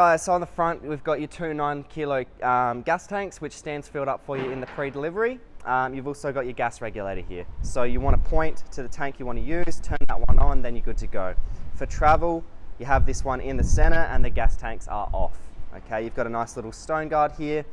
So on the front, we've got your two 9 kilo gas tanks, which stands filled up for you in the pre-delivery. You've also got your gas regulator here. So you want to point to the tank you want to use, turn that one on, then you're good to go. For travel, you have this one in the center and the gas tanks are off. Okay, you've got a nice little stone guard here.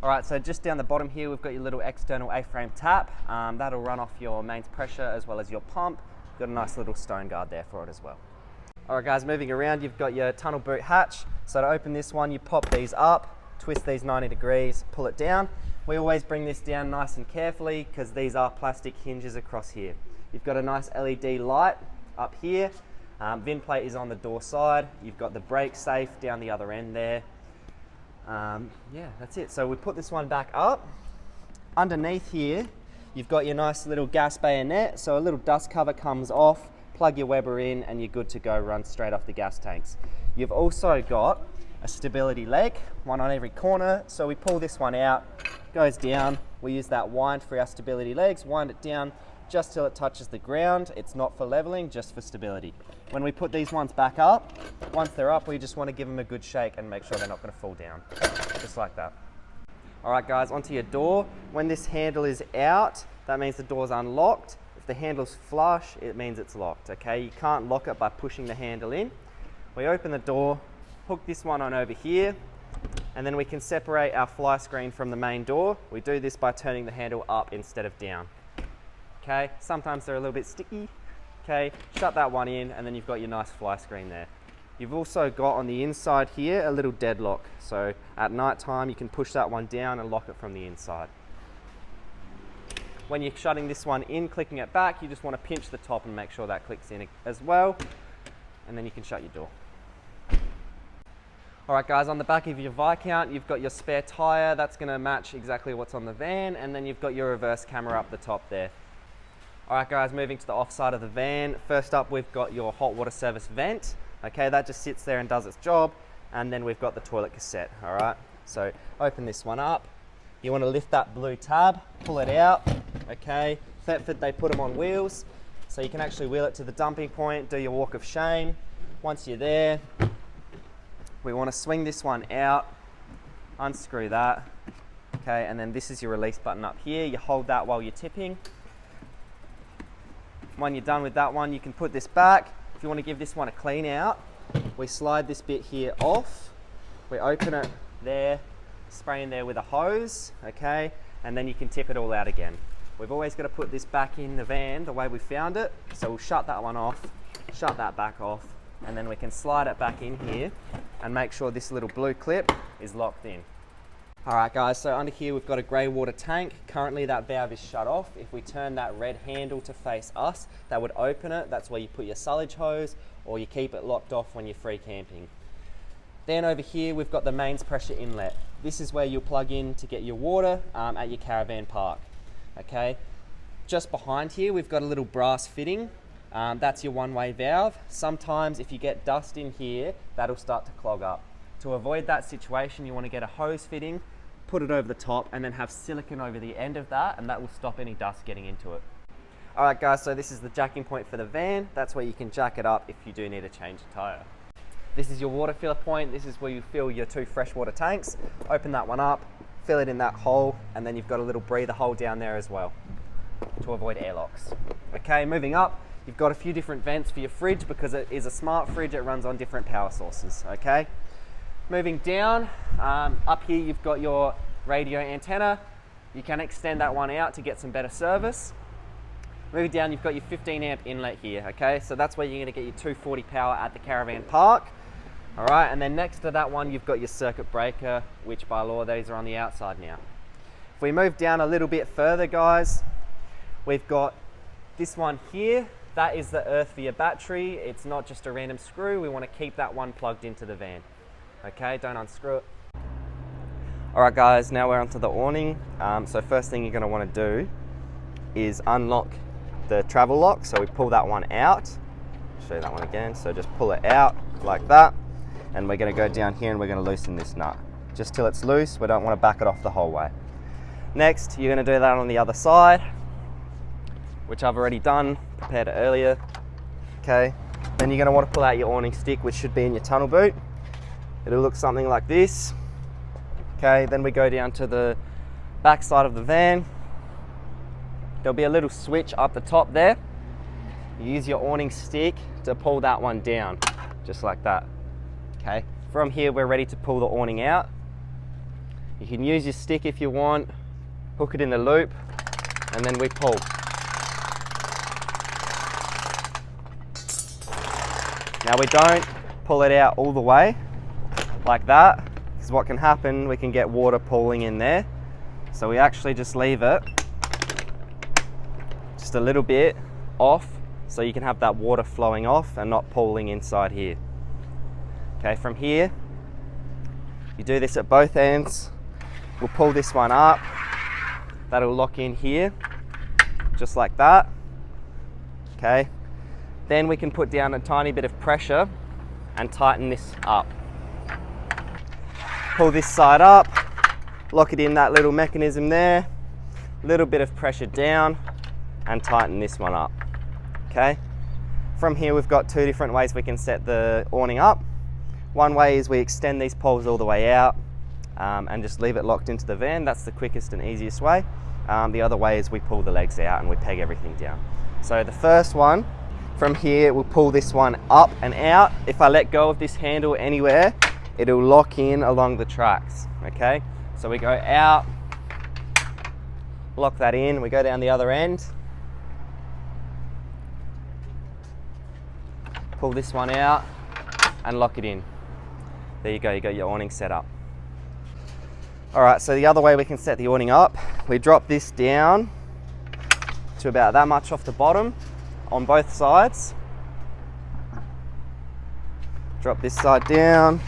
All right, so just down the bottom here, we've got your little external A-frame tap. That'll run off your mains pressure as well as your pump. You've got a nice little stone guard there for it as well. All right guys, moving around, you've got your tunnel boot hatch. So to open this one, you pop these up, twist these 90 degrees, pull it down. We always bring this down nice and carefully because these are plastic hinges across here. You've got a nice LED light up here. VIN plate is on the door side. You've got the brake safe down the other end there. Yeah, that's it. So we put this one back up. Underneath here, you've got your nice little gas bayonet. So a little dust cover comes off. Plug your Weber in and you're good to go, run straight off the gas tanks. You've also got a stability leg, one on every corner. So we pull this one out, goes down. We use that wind for our stability legs, wind it down just till it touches the ground. It's not for leveling, just for stability. When we put these ones back up, once they're up, we just want to give them a good shake and make sure they're not going to fall down, just like that. All right guys, onto your door. When this handle is out, that means the door's unlocked. If the handle's flush, it means it's locked, okay? You can't lock it by pushing the handle in. We open the door, hook this one on over here, and then we can separate our fly screen from the main door. We do this by turning the handle up instead of down, okay? Sometimes they're a little bit sticky, okay? Shut that one in, and then you've got your nice fly screen there. You've also got on the inside here a little deadlock. So at night time, you can push that one down and lock it from the inside. When you're shutting this one in, clicking it back, you just want to pinch the top and make sure that clicks in as well. And then you can shut your door. All right guys, on the back of your Viscount, you've got your spare tire. That's going to match exactly what's on the van. And then you've got your reverse camera up the top there. All right guys, moving to the off side of the van. First up, we've got your hot water service vent. Okay, that just sits there and does its job. And then we've got the toilet cassette, all right? So open this one up. You want to lift that blue tab, pull it out, okay? Thetford, they put them on wheels, so you can actually wheel it to the dumping point, do your walk of shame. Once you're there, we want to swing this one out, unscrew that, okay? And then this is your release button up here. You hold that while you're tipping. When you're done with that one, you can put this back. If you want to give this one a clean out, we slide this bit here off. We open it there, spray in there with a hose, okay? And then you can tip it all out again. We've always got to put this back in the van the way we found it. So we'll shut that one off, shut that back off, and then we can slide it back in here and make sure this little blue clip is locked in. All right guys, so under here we've got a grey water tank. Currently that valve is shut off. If we turn that red handle to face us, that would open it. That's where you put your sullage hose, or you keep it locked off when you're free camping. Then over here we've got the mains pressure inlet. This is where you'll plug in to get your water at your caravan park, okay? Just behind here we've got a little brass fitting. That's your one-way valve. Sometimes if you get dust in here, that'll start to clog up. To avoid that situation, you want to get a hose fitting, put it over the top, and then have silicone over the end of that, and that will stop any dust getting into it. All right guys, so this is the jacking point for the van. That's where you can jack it up if you do need to change the tire. This is your water filler point. This is where you fill your 2 freshwater tanks. Open that one up, fill it in that hole, and then you've got a little breather hole down there as well to avoid airlocks. Okay, moving up, you've got a few different vents for your fridge because it is a smart fridge. It runs on different power sources, okay? Moving down, up here you've got your radio antenna. You can extend that one out to get some better service. Moving down, you've got your 15 amp inlet here, okay? So that's where you're gonna get your 240 power at the caravan park. All right, and then next to that one, you've got your circuit breaker, which by law, these are on the outside now. If we move down a little bit further, guys, we've got this one here. That is the earth for your battery. It's not just a random screw. We wanna keep that one plugged into the van. Okay, don't unscrew it. All right guys, now we're onto the awning. So first thing you're gonna wanna do is unlock the travel lock. So we pull that one out. I'll show you that one again. So just pull it out like that. And we're gonna go down here and we're gonna loosen this nut. Just till it's loose, we don't wanna back it off the whole way. Next, you're gonna do that on the other side, which I've already done, prepared it earlier. Okay, then you're gonna wanna pull out your awning stick, which should be in your tunnel boot. it'll look something like this. Okay, then we go down to the back side of the van. There'll be a little switch up the top there. You use your awning stick to pull that one down, just like that. Okay, from here we're ready to pull the awning out. You can use your stick if you want, hook it in the loop, and then we pull. Now we don't pull it out all the way like that, because what can happen, we can get water pooling in there. So we actually just leave it just a little bit off, so you can have that water flowing off and not pooling inside here. Okay, from here, you do this at both ends. We'll pull this one up. That'll lock in here, just like that. Okay, then we can put down a tiny bit of pressure and tighten this up. Pull this side up, lock it in that little mechanism there, little bit of pressure down, and tighten this one up. Okay, from here we've got two different ways we can set the awning up. One way is we extend these poles all the way out and just leave it locked into the van. That's the quickest and easiest way. The other way is we pull the legs out and we peg everything down. So the first one, from here we'll pull this one up and out. If I let go of this handle anywhere, it'll lock in along the tracks. Okay, so we go out, lock that in, we go down the other end, pull this one out and lock it in. There you go, you got your awning set up. All right, so the other way we can set the awning up, we drop this down to about that much off the bottom on both sides. Drop this side down,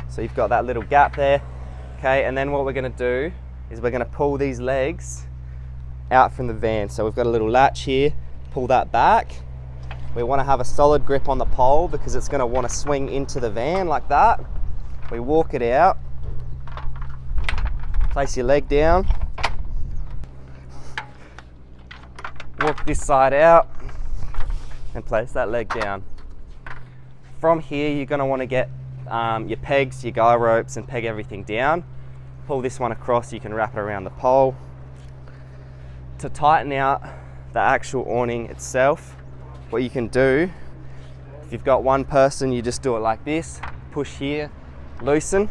so you've got that little gap there. Okay, and then what we're gonna do is we're gonna pull these legs out from the van. So we've got a little latch here, pull that back. We wanna have a solid grip on the pole because it's gonna wanna swing into the van like that. We walk it out, place your leg down, walk this side out, and place that leg down. From here, you're gonna wanna get your pegs, your guy ropes, and peg everything down. Pull this one across, you can wrap it around the pole. To tighten out the actual awning itself, what you can do, if you've got one person, you just do it like this. Push here, loosen,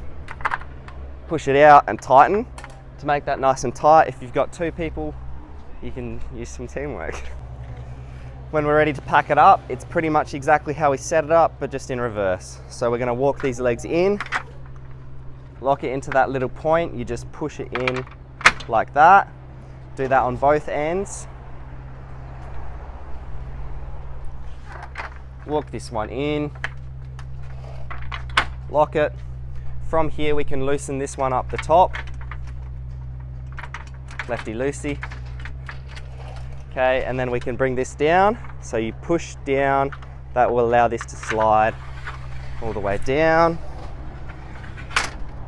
push it out and tighten to make that nice and tight. If you've got two people, you can use some teamwork. When we're ready to pack it up, it's pretty much exactly how we set it up, but just in reverse. So we're gonna walk these legs in, lock it into that little point, you just push it in like that. Do that on both ends. Walk this one in, lock it. From here we can loosen this one up the top, lefty loosey. Okay, and then we can bring this down. So you push down, that will allow this to slide all the way down.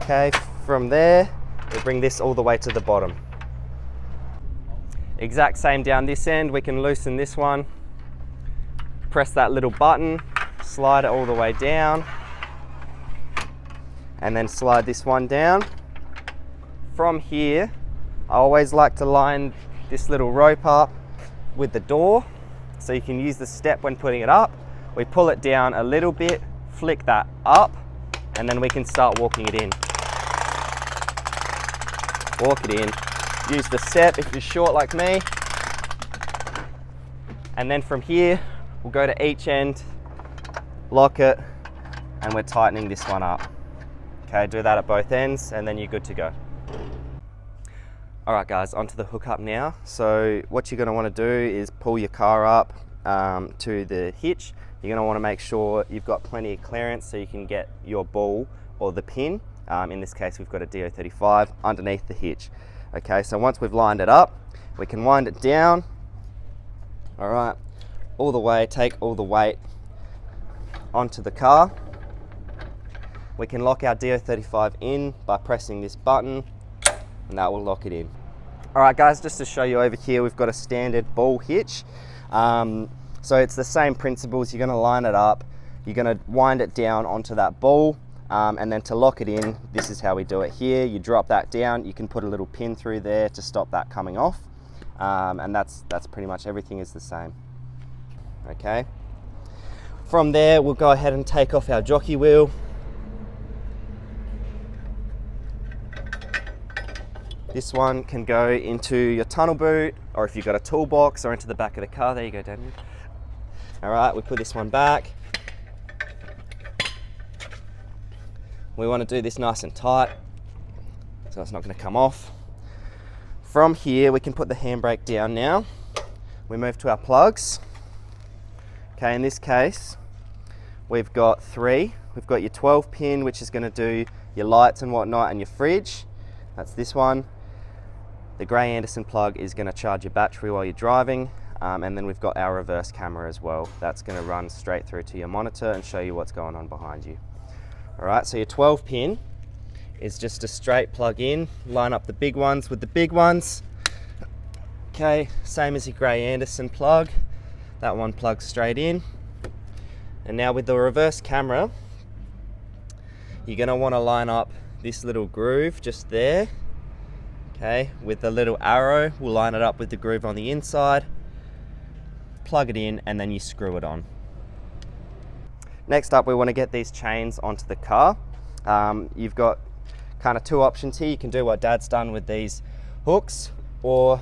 Okay, from there, we bring this all the way to the bottom. Exact same down this end, we can loosen this one, press that little button, slide it all the way down, and then slide this one down. From here, I always like to line this little rope up with the door, so you can use the step when putting it up. We pull it down a little bit, flick that up, and then we can start walking it in. Walk it in. Use the step if you're short like me. And then from here, we'll go to each end, lock it, and we're tightening this one up. Okay, do that at both ends, and then you're good to go. All right guys, onto the hookup now. So what you're gonna wanna do is pull your car up to the hitch. You're gonna wanna make sure you've got plenty of clearance so you can get your ball or the pin. In this case, we've got a DO35 underneath the hitch. Okay, so once we've lined it up, we can wind it down, all right, all the way, take all the weight onto the car. We can lock our DO35 in by pressing this button, and that will lock it in. All right guys, just to show you over here, we've got a standard ball hitch. So it's the same principles. You're gonna line it up, you're gonna wind it down onto that ball, And then to lock it in, this is how we do it here. You drop that down, you can put a little pin through there to stop that coming off. And that's pretty much everything is the same. Okay. From there, we'll go ahead and take off our jockey wheel. This one can go into your tunnel boot, or if you've got a toolbox, or into the back of the car. There you go, Daniel. All right, we put this one back. We want to do this nice and tight, so it's not going to come off. From here, we can put the handbrake down now. We move to our plugs. Okay, in this case, we've got 3. We've got your 12 pin, which is going to do your lights and whatnot, and your fridge. That's this one. The Gray Anderson plug is going to charge your battery while you're driving. And then we've got our reverse camera as well. That's going to run straight through to your monitor and show you what's going on behind you. All right, so your 12 pin is just a straight plug in. Line up the big ones with the big ones. Okay, same as your Gray Anderson plug. That one plugs straight in. And now with the reverse camera, you're going to want to line up this little groove just there. Okay, with the little arrow, we'll line it up with the groove on the inside, plug it in, and then you screw it on. Next up, we want to get these chains onto the car. You've got kind of 2 options here. You can do what Dad's done with these hooks, or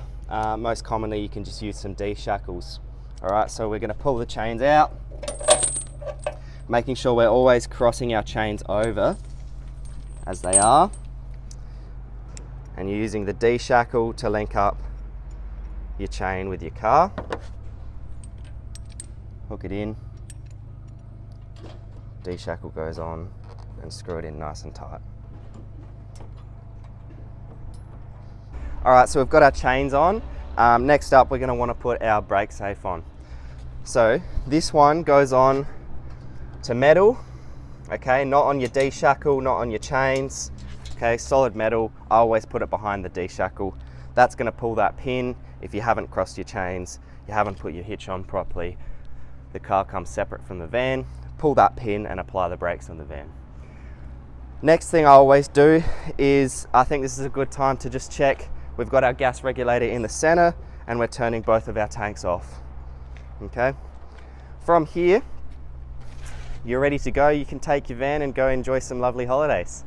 most commonly you can just use some D-shackles. All right, so we're going to pull the chains out, making sure we're always crossing our chains over as they are. And you're using the D-shackle to link up your chain with your car. Hook it in, D-shackle goes on, and screw it in nice and tight. All right, so we've got our chains on. Next up, we're going to want to put our brake safe on. So this one goes on to metal, okay, not on your D-shackle, not on your chains. Okay, solid metal. I always put it behind the D-shackle. That's going to pull that pin. If you haven't crossed your chains, you haven't put your hitch on properly, the car comes separate from the van. Pull that pin and apply the brakes on the van. Next thing I always do is, I think this is a good time to just check. We've got our gas regulator in the center and we're turning both of our tanks off. Okay. From here, you're ready to go. You can take your van and go enjoy some lovely holidays.